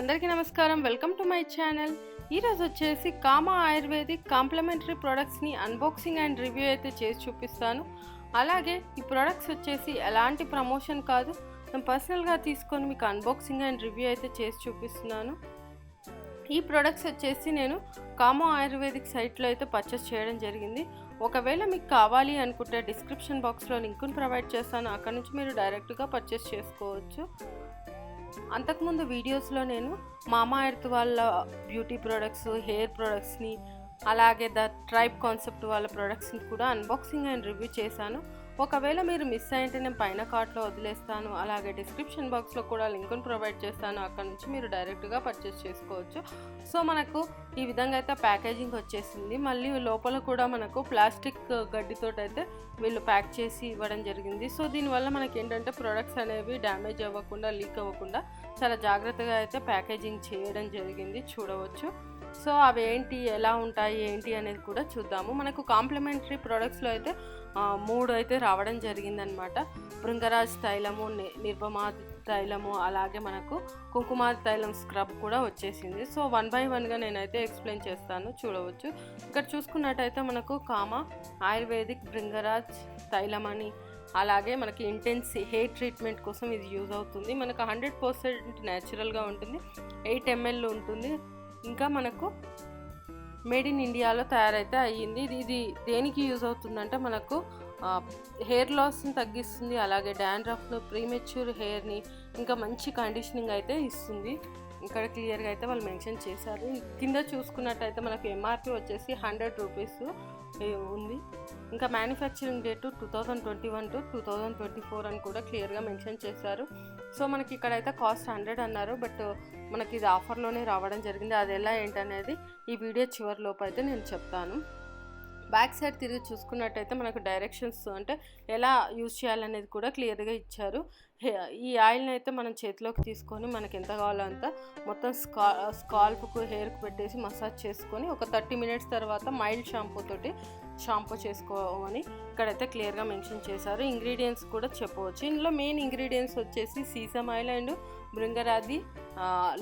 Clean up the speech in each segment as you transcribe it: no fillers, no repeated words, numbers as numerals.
అందరికీ నమస్కారం. Welcome to my channel. ఈరోజు వచ్చేసి కామా ఆయుర్వేదిక్ కాంప్లిమెంటరీ ప్రొడక్ట్స్ని అన్బాక్సింగ్ అండ్ రివ్యూ అయితే చేసి చూపిస్తాను. అలాగే ఈ ప్రొడక్ట్స్ వచ్చేసి ఎలాంటి ప్రమోషన్ కాదు, నేను పర్సనల్గా తీసుకొని మీకు అన్బాక్సింగ్ అండ్ రివ్యూ అయితే చేసి చూపిస్తున్నాను. ఈ ప్రొడక్ట్స్ వచ్చేసి నేను కామా ఆయుర్వేదిక్ సైట్లో అయితే పర్చేస్ చేయడం జరిగింది. ఒకవేళ మీకు కావాలి అనుకుంటే డిస్క్రిప్షన్ బాక్స్లో లింక్ను ప్రొవైడ్ చేస్తాను, అక్కడ నుంచి మీరు డైరెక్ట్గా పర్చేస్ చేసుకోవచ్చు. అంతకుముందు వీడియోస్లో నేను మామా ఎర్త్ వాళ్ళ బ్యూటీ ప్రొడక్ట్స్, హెయిర్ ప్రొడక్ట్స్ని, అలాగే ద ట్రైబ్ కాన్సెప్ట్ వాళ్ళ ప్రొడక్ట్స్ని కూడా అన్బాక్సింగ్ అండ్ రివ్యూ చేశాను. ఒకవేళ మీరు మిస్ అయింటే నేను పైన కార్ట్లో వదిలేస్తాను, అలాగే డిస్క్రిప్షన్ బాక్స్లో కూడా లింక్ను ప్రొవైడ్ చేస్తాను, అక్కడ నుంచి మీరు డైరెక్ట్గా పర్చేస్ చేసుకోవచ్చు. సో మనకు ఈ విధంగా అయితే ప్యాకేజింగ్ వచ్చేసింది. మళ్ళీ లోపల కూడా మనకు ప్లాస్టిక్ గడ్డితో అయితే వీళ్ళు ప్యాక్ చేసి ఇవ్వడం జరిగింది. సో దీనివల్ల మనకి ఏంటంటే ప్రొడక్ట్స్ అనేవి డ్యామేజ్ అవ్వకుండా, లీక్ అవ్వకుండా చాలా జాగ్రత్తగా అయితే ప్యాకేజింగ్ చేయడం జరిగింది, చూడవచ్చు. సో అవి ఏంటి, ఎలా ఉంటాయి ఏంటి అనేది కూడా చూద్దాము. మనకు కాంప్లిమెంటరీ ప్రొడక్ట్స్లో అయితే 3 అయితే రావడం జరిగిందనమాట. భృంగరాజ్ తైలము, నిర్వమాది తైలము, అలాగే మనకు కుంకుమాది తైలం స్క్రబ్ కూడా వచ్చేసింది. సో 1 by 1గా నేనైతే ఎక్స్ప్లెయిన్ చేస్తాను, చూడవచ్చు. ఇక్కడ చూసుకున్నట్టయితే మనకు కామా ఆయుర్వేదిక్ భృంగరాజ్ తైలం అని, అలాగే మనకి ఇంటెన్స్ హెయిర్ ట్రీట్మెంట్ కోసం ఇది యూజ్ అవుతుంది. మనకు 100% న్యాచురల్గా ఉంటుంది, 8 ml ఉంటుంది. ఇంకా మనకు మేడ్ ఇన్ ఇండియాలో తయారైతే అయ్యింది. ఇది దేనికి యూజ్ అవుతుందంటే మనకు హెయిర్ లాస్ని తగ్గిస్తుంది, అలాగే డాండ్రఫ్ను, ప్రీమెచ్యూర్ హెయిర్ని, ఇంకా మంచి కండిషనింగ్ అయితే ఇస్తుంది. ఇక్కడ క్లియర్గా అయితే వాళ్ళు మెన్షన్ చేశారు. కింద చూసుకున్నట్టయితే మనకు ఎంఆర్పి వచ్చేసి 100 రూపీస్ ఉంది. ఇంకా మ్యానుఫ్యాక్చరింగ్ డేటు 2021 to 2024 అని కూడా క్లియర్గా మెన్షన్ చేశారు. సో మనకి ఇక్కడైతే కాస్ట్ 100 అన్నారు, బట్ మనకి ఇది ఆఫర్లోనే రావడం జరిగింది. అది ఎలా ఏంటనేది ఈ వీడియో చివరిలోపు అయితే నేను చెప్తాను. బ్యాక్ సైడ్ తిరిగి చూసుకున్నట్టయితే మనకు డైరెక్షన్స్, అంటే ఎలా యూజ్ చేయాలనేది కూడా క్లియర్గా ఇచ్చారు. ఈ ఆయిల్ని అయితే మనం చేతిలోకి తీసుకొని మనకి ఎంత కావాలో అంత మొత్తం స్కాల్ప్కు, హెయిర్కి పెట్టేసి మసాజ్ చేసుకొని ఒక 30 minutes తర్వాత మైల్డ్ షాంపూ చేసుకోమని ఇక్కడైతే క్లియర్గా మెన్షన్ చేశారు. ఇంగ్రీడియంట్స్ కూడా చెప్పవచ్చు. ఇందులో మెయిన్ ఇంగ్రీడియంట్స్ వచ్చేసి sesame oil and bhringaradi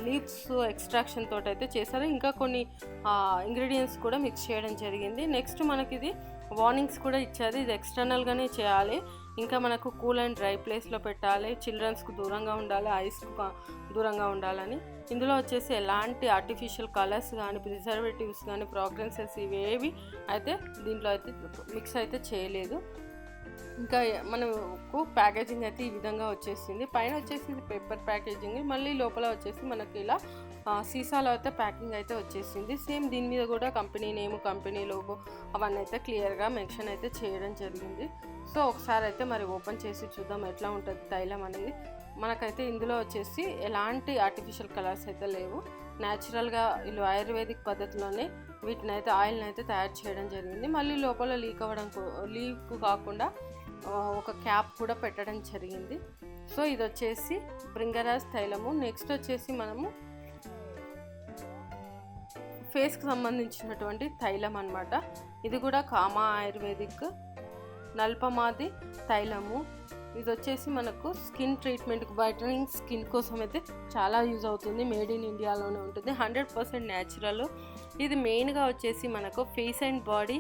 leaves extraction తోటి అయితే చేశారు. ఇంకా కొన్ని ఇంగ్రీడియంట్స్ కూడా మిక్స్ చేయడం జరిగింది. నెక్స్ట్ మనకి ఇది వార్నింగ్స్ కూడా ఇచ్చారు, ఇది ఎక్స్టర్నల్గానే చేయాలి, ఇంకా మనకు కూల్ అండ్ డ్రై ప్లేస్లో పెట్టాలి, చిల్డ్రన్స్కు దూరంగా ఉండాలి, ఐస్కు దూరంగా ఉండాలని. ఇందులో వచ్చేసి ఎలాంటి ఆర్టిఫిషియల్ కలర్స్ కానీ, ప్రిజర్వేటివ్స్ కానీ, ఫ్రాగ్రెన్సెస్ ఇవేవి అయితే దీంట్లో అయితే మిక్స్ అయితే చేయలేదు. ఇంకా మనకు ప్యాకేజింగ్ అయితే ఈ విధంగా వచ్చేసింది. పైన వచ్చేసి పేపర్ ప్యాకేజింగ్, మళ్ళీ లోపల వచ్చేసి మనకి ఇలా సీసాలో అయితే ప్యాకింగ్ అయితే వచ్చేసింది. సేమ్ దీని మీద కూడా కంపెనీ నేమ్, కంపెనీ లోగో అవన్నీ అయితే క్లియర్గా మెన్షన్ అయితే చేయడం జరిగింది. సో ఒకసారి అయితే మరి ఓపెన్ చేసి చూద్దాం ఎట్లా ఉంటుంది తైలం అనేది. మనకైతే ఇందులో వచ్చేసి ఎలాంటి ఆర్టిఫిషియల్ కలర్స్ అయితే లేవు, న్యాచురల్గా వీళ్ళు ఆయుర్వేదిక్ పద్ధతిలోనే వీటిని అయితే ఆయిల్ని అయితే తయారు చేయడం జరిగింది. మళ్ళీ లోపల లీక్ కాకుండా ఒక క్యాప్ కూడా పెట్టడం జరిగింది. సో ఇది వచ్చేసి భృంగరాజ్ తైలము. నెక్స్ట్ వచ్చేసి మనము ఫేస్కి సంబంధించినటువంటి తైలం అన్నమాట. ఇది కూడా కామా ఆయుర్వేదిక్ నల్పమాది తైలము. ఇది వచ్చేసి మనకు స్కిన్ ట్రీట్మెంట్కి, వైటనింగ్ స్కిన్ కోసం అయితే చాలా యూజ్ అవుతుంది. మేడ్ ఇన్ ఇండియాలోనే ఉంటుంది, 100% న్యాచురల్. ఇది మెయిన్గా వచ్చేసి మనకు ఫేస్ అండ్ బాడీ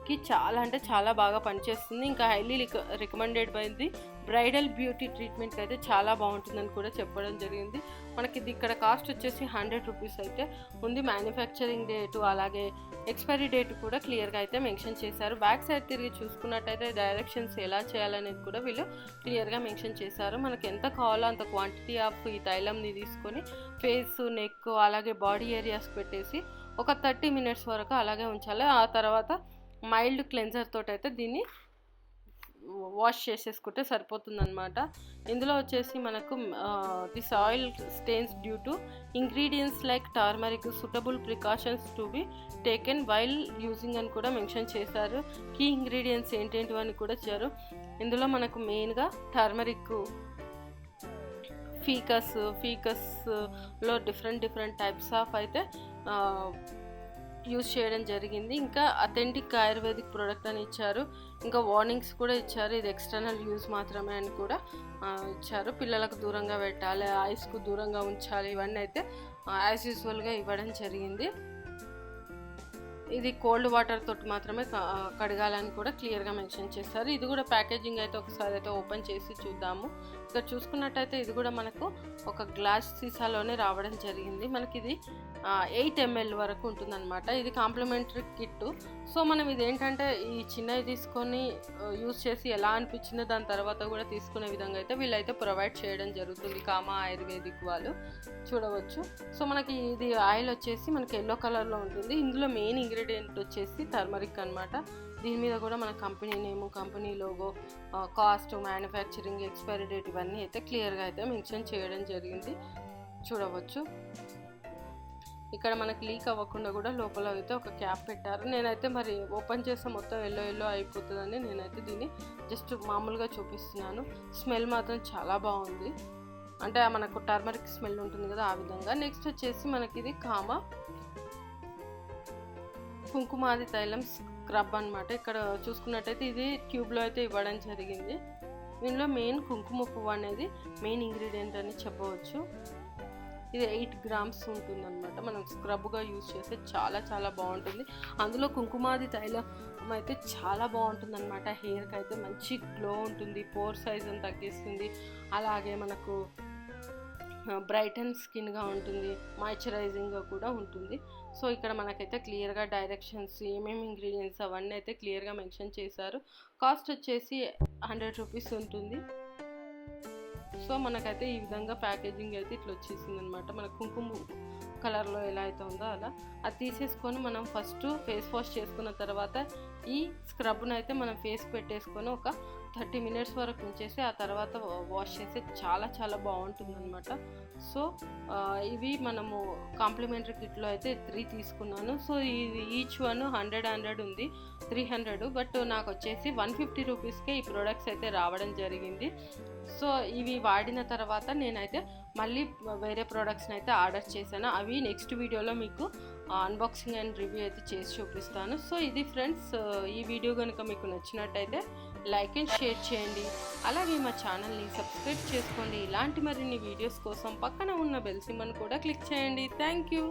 కి చాలా అంటే చాలా బాగా పనిచేస్తుంది. ఇంకా highly recommended by the bridal beauty ట్రీట్మెంట్కి అయితే చాలా బాగుంటుందని కూడా చెప్పడం జరిగింది. మనకి ఇది ఇక్కడ కాస్ట్ వచ్చేసి 100 రూపీస్ అయితే ఉంది. మ్యానుఫ్యాక్చరింగ్ డేటు, అలాగే ఎక్స్పైరీ డేట్ కూడా క్లియర్గా అయితే మెన్షన్ చేశారు. బ్యాక్ సైడ్ తిరిగి చూసుకున్నట్టయితే డైరెక్షన్స్ ఎలా చేయాలనేది కూడా వీళ్ళు క్లియర్గా మెన్షన్ చేశారు. మనకి ఎంత కావాలో అంత క్వాంటిటీ ఆఫ్ ఈ తైలంని తీసుకొని ఫేస్, నెక్, అలాగే బాడీ ఏరియాస్ పెట్టేసి ఒక 30 minutes వరకు అలాగే ఉంచాలి. ఆ తర్వాత మైల్డ్ క్లెన్జర్ తోటి అయితే దీన్ని వాష్ చేసేసుకుంటే సరిపోతుందన్నమాట. ఇందులో వచ్చేసి మనకు this oil stains due to ingredients like turmeric, suitable precautions to be taken while using అని కూడా మెన్షన్ చేశారు. కీ ఇంగ్రీడియంట్స్ ఏంటేంటివని కూడా ఇచ్చారు. ఇందులో మనకు మెయిన్గా టర్మరిక్, ఫీకస్లో డిఫరెంట్ టైప్స్ ఆఫ్ అయితే యూస్ చేయడం జరిగింది. ఇంకా అథెంటిక్ ఆయుర్వేదిక్ ప్రోడక్ట్ అని ఇచ్చారు. ఇంకా వార్నింగ్స్ కూడా ఇచ్చారు, ఇది ఎక్స్టర్నల్ యూజ్ మాత్రమే అని కూడా ఇచ్చారు. పిల్లలకు దూరంగా పెట్టాలి, ఐస్కు దూరంగా ఉంచాలి, ఇవన్నీ అయితే యాజ్ యూజువల్గా ఇవ్వడం జరిగింది. ఇది కోల్డ్ వాటర్ తోటి మాత్రమే కడగాలని కూడా క్లియర్గా మెన్షన్ చేస్తారు. ఇది కూడా ప్యాకేజింగ్ అయితే ఒకసారి అయితే ఓపెన్ చేసి చూద్దాము. ఇక్కడ చూసుకున్నట్టయితే ఇది కూడా మనకు ఒక గ్లాస్ సీసాలోనే రావడం జరిగింది. మనకి ఇది 8 ml వరకు ఉంటుందన్నమాట. ఇది కాంప్లిమెంటరీ కిట్టు. సో మనం ఇదేంటంటే ఈ చిన్నవి తీసుకొని యూజ్ చేసి ఎలా అనిపించిందో దాని తర్వాత కూడా తీసుకునే విధంగా అయితే వీళ్ళైతే ప్రొవైడ్ చేయడం జరుగుతుంది, కామా ఆయుర్వేదిక్ వాళ్ళు. చూడవచ్చు. సో మనకి ఇది ఆయిల్ వచ్చేసి మనకి ఎల్లో కలర్లో ఉంటుంది. ఇందులో మెయిన్ ఇంగ్రీడియంట్ వచ్చేసి టర్మరిక్ అనమాట. దీని మీద కూడా మన కంపెనీ నేము, company logo, cost, manufacturing, expiry date ఇవన్నీ అయితే క్లియర్గా అయితే మెన్షన్ చేయడం జరిగింది. చూడవచ్చు. ఇక్కడ మనకి లీక్ అవ్వకుండా కూడా లోపల అయితే ఒక క్యాప్ పెట్టారు. నేనైతే మరి ఓపెన్ చేస్తే మొత్తం ఎల్లో అయిపోతుందని నేనైతే దీన్ని జస్ట్ మామూలుగా చూపిస్తున్నాను. స్మెల్ మాత్రం చాలా బాగుంది, అంటే మనకు టర్మరిక్ స్మెల్ ఉంటుంది కదా, ఆ విధంగా. నెక్స్ట్ వచ్చేసి మనకి ఇది కామా కుంకుమాది తైలం స్క్రబ్ అనమాట. ఇక్కడ చూసుకున్నట్టయితే ఇది ట్యూబ్లో అయితే ఇవ్వడం జరిగింది. దీనిలో మెయిన్ కుంకుమ పువ్వు అనేది మెయిన్ ఇంగ్రీడియంట్ అని చెప్పవచ్చు. ఇది 8 grams ఉంటుందన్నమాట. మనం స్క్రబ్గా యూజ్ చేస్తే చాలా చాలా బాగుంటుంది. అందులో కుంకుమాది తైలం అయితే చాలా బాగుంటుంది అనమాట. హెయిర్కి అయితే మంచి గ్లో ఉంటుంది, పోర్ సైజుని తగ్గిస్తుంది, అలాగే మనకు బ్రైటన్ స్కిన్గా ఉంటుంది, మాయిశ్చరైజింగ్గా కూడా ఉంటుంది. సో ఇక్కడ మనకైతే క్లియర్గా డైరెక్షన్స్, ఏమేమి ఇంగ్రీడియంట్స్ అవన్నీ అయితే క్లియర్గా మెన్షన్ చేశారు. కాస్ట్ వచ్చేసి 100 రూపీస్ ఉంటుంది. సో మనకైతే ఈ విధంగా ప్యాకేజింగ్ అయితే ఇట్లా వచ్చేసింది అనమాట. మన కుంకుమ కలర్లో ఎలా అయితే ఉందో అలా అది తీసేసుకొని మనం ఫస్ట్ ఫేస్ వాష్ చేసుకున్న తర్వాత ఈ స్క్రబ్ను అయితే మనం ఫేస్ పెట్టేసుకొని ఒక 30 minutes వరకు ఉంచేసి ఆ తర్వాత వాష్ చేస్తే చాలా చాలా బాగుంటుంది అనమాట. సో ఇవి మనము కాంప్లిమెంటరీ కిట్లో అయితే 3 తీసుకున్నాను. సో ఇది ఈచ్ వన్ 100 ఉంది, 300. బట్ నాకు వచ్చేసి 150 రూపీస్కే ఈ ప్రోడక్ట్స్ అయితే రావడం జరిగింది. సో ఇవి వాడిన తర్వాత నేనైతే మళ్ళీ వేరే ప్రోడక్ట్స్ని అయితే ఆర్డర్ చేశాను. అవి నెక్స్ట్ వీడియోలో మీకు అన్బాక్సింగ్ అండ్ రివ్యూ అయితే చేసి చూపిస్తాను. సో ఇది ఫ్రెండ్స్, ఈ వీడియో కనుక మీకు నచ్చినట్టయితే లైక్ అండ్ షేర్ చేయండి. అలాగే మా ఛానల్ని సబ్స్క్రైబ్ చేసుకోండి. ఇలాంటి మరిన్ని వీడియోస్ కోసం పక్కన ఉన్న బెల్ సింబల్ని కూడా క్లిక్ చేయండి. Thank you.